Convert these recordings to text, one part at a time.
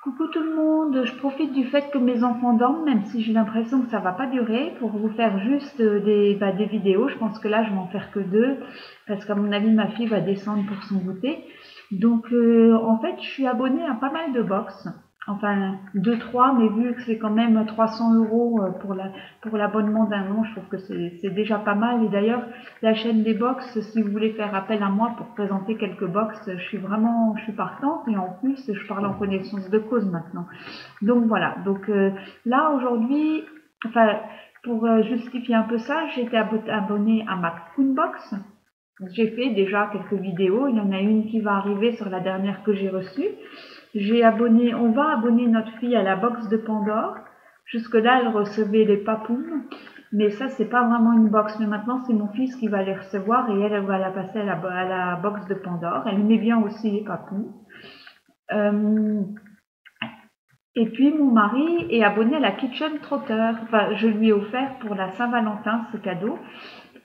Coucou tout le monde, je profite du fait que mes enfants dorment, même si j'ai l'impression que ça va pas durer, pour vous faire juste des vidéos. Je pense que là, je vais en faire que deux, parce qu'à mon avis, ma fille va descendre pour son goûter. Donc, en fait, je suis abonnée à pas mal de box. Enfin, deux, trois, mais vu que c'est quand même 300 € pour l'abonnement d'un an, je trouve que c'est déjà pas mal. Et d'ailleurs, la chaîne des box, si vous voulez faire appel à moi pour présenter quelques box, je suis partante et en plus, je parle en connaissance de cause maintenant. Donc voilà. Donc là aujourd'hui, enfin pour justifier un peu ça, j'ai été abonnée à ma Box. J'ai fait déjà quelques vidéos. Il y en a une qui va arriver sur la dernière que j'ai reçue. On va abonner notre fille à la box de Pandore. Jusque-là, elle recevait les papounes. Mais ça, c'est pas vraiment une box. Mais maintenant, c'est mon fils qui va les recevoir et elle va la passer à la box de Pandore. Elle aimait bien aussi les papounes. Et puis, mon mari est abonné à la Kitchen Trotter. Enfin, je lui ai offert pour la Saint-Valentin ce cadeau.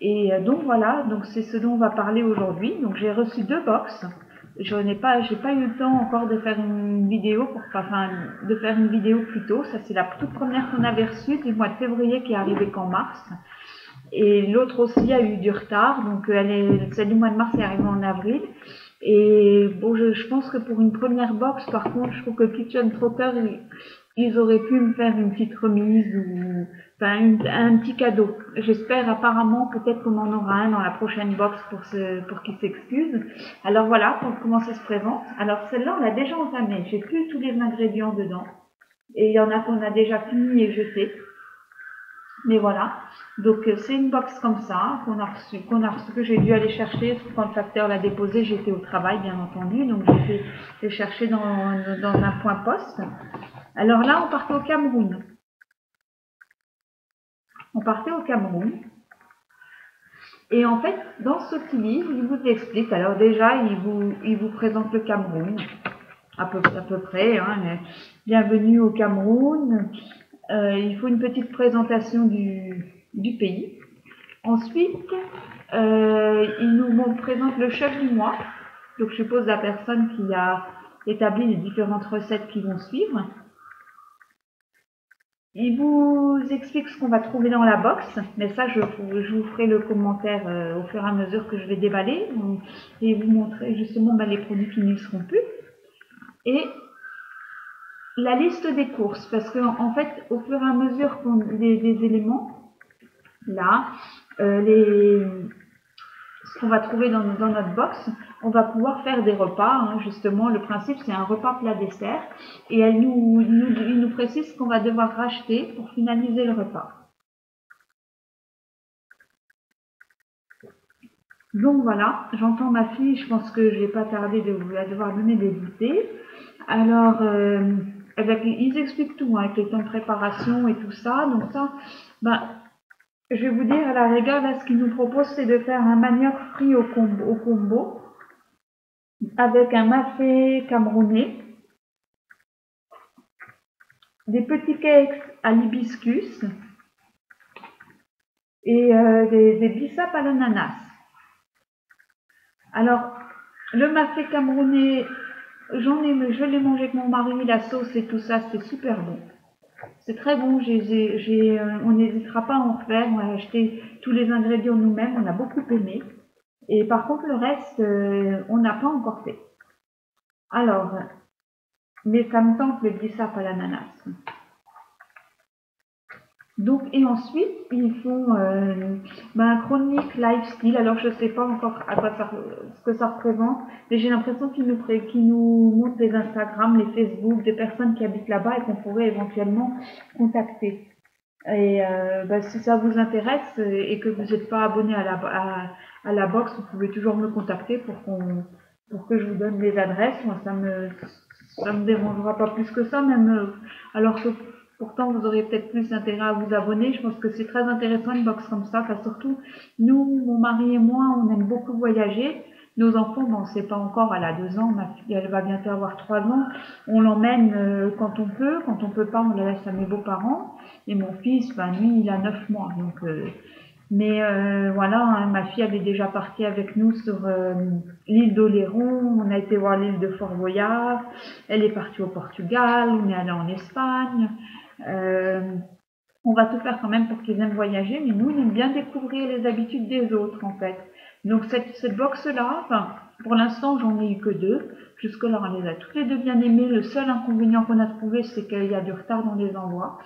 Et donc voilà, donc c'est ce dont on va parler aujourd'hui. Donc j'ai reçu deux box. J'ai pas eu le temps encore de faire une vidéo de faire une vidéo plus tôt. Ça c'est la toute première qu'on avait reçue du mois de février qui est arrivée qu'en mars. Et l'autre aussi a eu du retard. Donc celle du mois de mars est arrivée en avril. Et bon, je pense que pour une première box, par contre, je trouve que Kitchen Trotter, ils auraient pu me faire une petite remise ou enfin un petit cadeau. J'espère apparemment peut-être qu'on en aura un dans la prochaine box pour qu'ils s'excusent. Alors voilà, comment ça se présente. Alors celle-là, on l'a déjà entamée. J'ai plus tous les ingrédients dedans. Et il y en a qu'on a déjà fini et jeté. Mais voilà, donc c'est une box comme ça qu'on a reçu, que j'ai dû aller chercher quand le facteur l'a déposé. J'étais au travail bien entendu, donc j'ai été chercher dans un point poste. Alors là, on partait au Cameroun. On partait au Cameroun. Et en fait, dans ce petit livre, il vous explique. Alors déjà, il vous présente le Cameroun, à peu près. Hein, bienvenue au Cameroun. Il faut une petite présentation du pays. Ensuite, il nous présente le chef du mois. Donc, je suppose la personne qui a établi les différentes recettes qui vont suivre. Il vous explique ce qu'on va trouver dans la box, mais ça, je vous ferai le commentaire au fur et à mesure que je vais déballer et vous montrer justement les produits qui n'y seront plus. Et la liste des courses, parce que en fait, au fur et à mesure qu'on des éléments, là, ce qu'on va trouver dans notre box, on va pouvoir faire des repas. Hein, justement, le principe, c'est un repas plat dessert. Et il nous précise ce qu'on va devoir racheter pour finaliser le repas. Donc voilà, j'entends ma fille, je pense que je vais pas tarder de devoir donner des idées. Alors, ils expliquent tout, hein, avec les temps de préparation et tout ça. Donc ça, je vais vous dire, à la rigueur, là, ce qu'ils nous proposent, c'est de faire un manioc frit au combo avec un mafé camerounais, des petits cakes à l'hibiscus et des bissap à l'ananas. Alors, le mafé camerounais, je l'ai mangé avec mon mari, la sauce et tout ça, c'est super bon. C'est très bon, on n'hésitera pas à en refaire, on a acheté tous les ingrédients nous-mêmes, on a beaucoup aimé. Et par contre, le reste, on n'a pas encore fait. Alors, mais ça me tente le bissap à l'ananas. Donc, et ensuite, ils font chronique lifestyle. Alors, je ne sais pas encore ce que ça représente, mais j'ai l'impression qu'ils nous montrent les Instagram, les Facebook des personnes qui habitent là-bas et qu'on pourrait éventuellement contacter. Et si ça vous intéresse et que vous n'êtes pas abonné à la box, vous pouvez toujours me contacter pour que je vous donne les adresses. Moi, ça me dérangera pas plus que ça, même alors que pourtant vous auriez peut-être plus intérêt à vous abonner. Je pense que c'est très intéressant une box comme ça, car surtout nous, mon mari et moi, on aime beaucoup voyager. Nos enfants, on ne sait pas encore, elle a 2 ans, ma fille elle va bientôt avoir 3 ans. On l'emmène quand on peut pas, on la laisse à mes beaux-parents. Et mon fils, lui, il a 9 mois, donc Mais voilà, hein, ma fille elle est déjà partie avec nous sur l'île d'Oléron, on a été voir l'île de Fort Boyard, elle est partie au Portugal, on est allé en Espagne. On va tout faire quand même pour qu'ils aiment voyager, mais nous, on aime bien découvrir les habitudes des autres, en fait. Donc, cette box-là, enfin, pour l'instant, j'en ai eu que 2. Jusque-là, on les a toutes les 2 bien aimées. Le seul inconvénient qu'on a trouvé, c'est qu'il y a du retard dans les envois.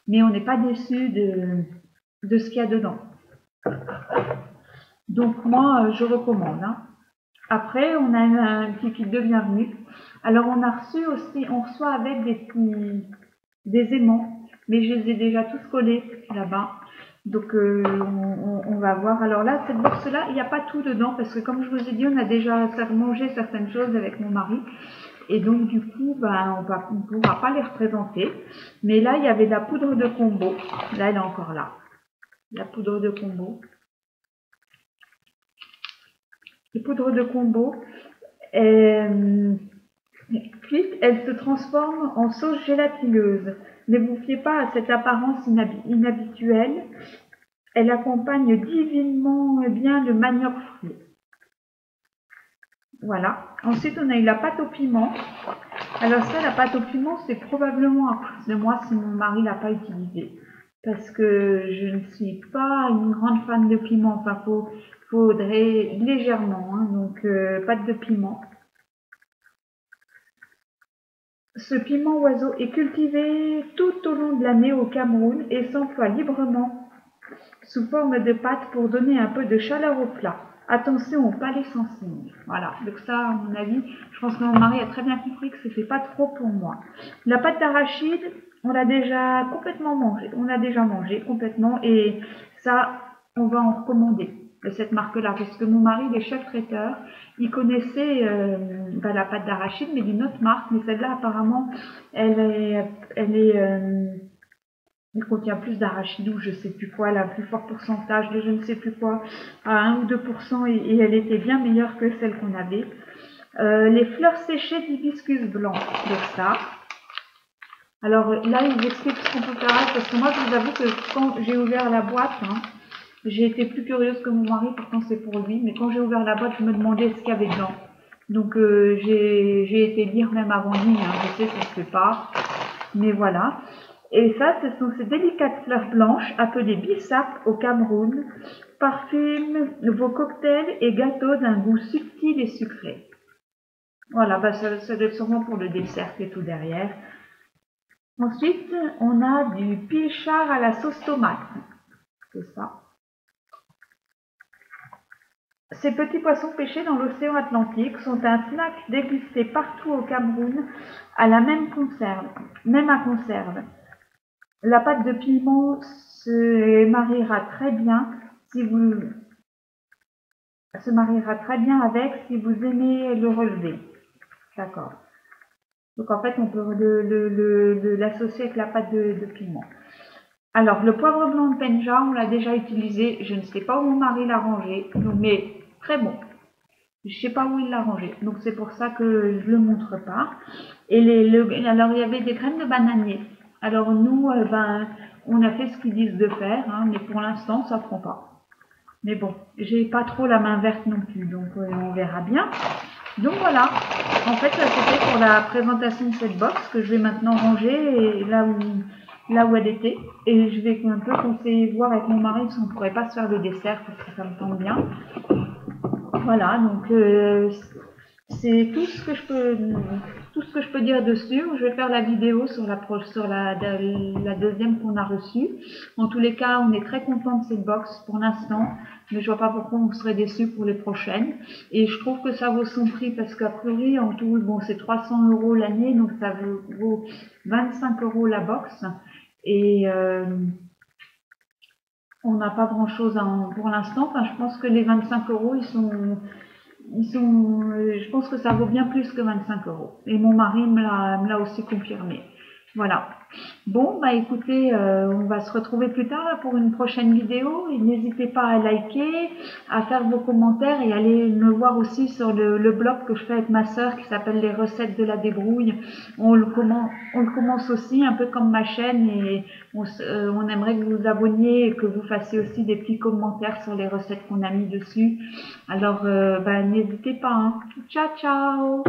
Mais on n'est pas déçus de ce qu'il y a dedans. Donc, moi, je recommande. Hein. Après, on a un petit kit de bienvenue. Alors, on a reçu aussi, on reçoit avec des aimants. Mais je les ai déjà tous collés là-bas. Donc, on va voir. Alors là, cette box-là, il n'y a pas tout dedans parce que comme je vous ai dit, on a déjà mangé certaines choses avec mon mari. Et donc, du coup, ben, on ne pourra pas les représenter. Mais là, il y avait de la poudre de combo. Là, elle est encore là. La poudre de combo. La poudre de combo. Cuite, elle se transforme en sauce gélatineuse. Ne vous fiez pas à cette apparence inhabituelle. Elle accompagne divinement bien le manioc frit. Voilà. Ensuite, on a eu la pâte au piment. Alors ça, la pâte au piment, c'est probablement à cause de moi si mon mari l'a pas utilisée. Parce que je ne suis pas une grande fan de piment. Enfin, faudrait légèrement. Hein, donc, pâte de piment. Ce piment oiseau est cultivé tout au long de l'année au Cameroun et s'emploie librement sous forme de pâte pour donner un peu de chaleur au plat. Attention au palais sensible. Voilà, donc ça, à mon avis, je pense que mon mari a très bien compris que c'était pas trop pour moi. La pâte d'arachide, on l'a déjà complètement mangée. On l'a déjà mangé complètement et ça, on va en recommander de cette marque-là parce que mon mari, il est chef traiteur, il connaissait la pâte d'arachide mais d'une autre marque, mais celle-là apparemment, elle contient plus d'arachide ou je sais plus quoi, elle a un plus fort pourcentage de je ne sais plus quoi, à 1 ou 2% et elle était bien meilleure que celle qu'on avait. Les fleurs séchées d'hibiscus blanc, donc ça. Alors là, il vous explique ce qu'on peut faire parce que moi, je vous avoue que quand j'ai ouvert la boîte, hein, j'ai été plus curieuse que mon mari, pourtant c'est pour lui, mais quand j'ai ouvert la boîte, je me demandais ce qu'il y avait dedans. Donc j'ai été lire même avant lui, hein, je sais que ça se fait pas, mais voilà. Et ça, ce sont ces délicates fleurs blanches appelées bissap au Cameroun, parfument vos cocktails et gâteaux d'un goût subtil et sucré. Voilà, bah ça doit être sûrement pour le dessert et tout derrière. Ensuite, on a du pilchard à la sauce tomate. C'est ça. Ces petits poissons pêchés dans l'océan Atlantique sont un snack dégusté partout au Cameroun à la même à conserve. La pâte de piment se mariera très bien avec si vous aimez le relever. D'accord. Donc en fait, on peut l'associer avec la pâte de piment. Alors, le poivre blanc de Penja, on l'a déjà utilisé. Je ne sais pas où mon mari l'a rangé, mais très bon. Je ne sais pas où il l'a rangé, donc c'est pour ça que je ne le montre pas. Et alors, il y avait des crèmes de bananier. Alors nous, on a fait ce qu'ils disent de faire, hein, mais pour l'instant, ça ne prend pas. Mais bon, j'ai pas trop la main verte non plus, donc on verra bien. Donc voilà, en fait, ça c'était pour la présentation de cette box que je vais maintenant ranger là où elle était. Et je vais un peu conseiller, voir avec mon mari si on ne pourrait pas se faire le dessert parce que ça me tombe bien. Voilà, donc c'est tout ce que je peux dire dessus. Je vais faire la vidéo sur la deuxième qu'on a reçue. En tous les cas, on est très content de cette box pour l'instant, mais je vois pas pourquoi on serait déçu pour les prochaines. Et je trouve que ça vaut son prix parce qu'à priori, en tout, bon, c'est 300 € l'année, donc ça vaut 25 € la box. Et on n'a pas grand chose pour l'instant. Enfin, je pense que les 25 €, je pense que ça vaut bien plus que 25 €. Et mon mari me l'a aussi confirmé. Voilà. Bon, bah écoutez, on va se retrouver plus tard là, pour une prochaine vidéo. Et n'hésitez pas à liker, à faire vos commentaires et aller me voir aussi sur le blog que je fais avec ma sœur qui s'appelle Les recettes de la débrouille. On le commence aussi un peu comme ma chaîne et on aimerait que vous vous abonniez et que vous fassiez aussi des petits commentaires sur les recettes qu'on a mis dessus. Alors, bah, n'hésitez pas, hein. Ciao, ciao!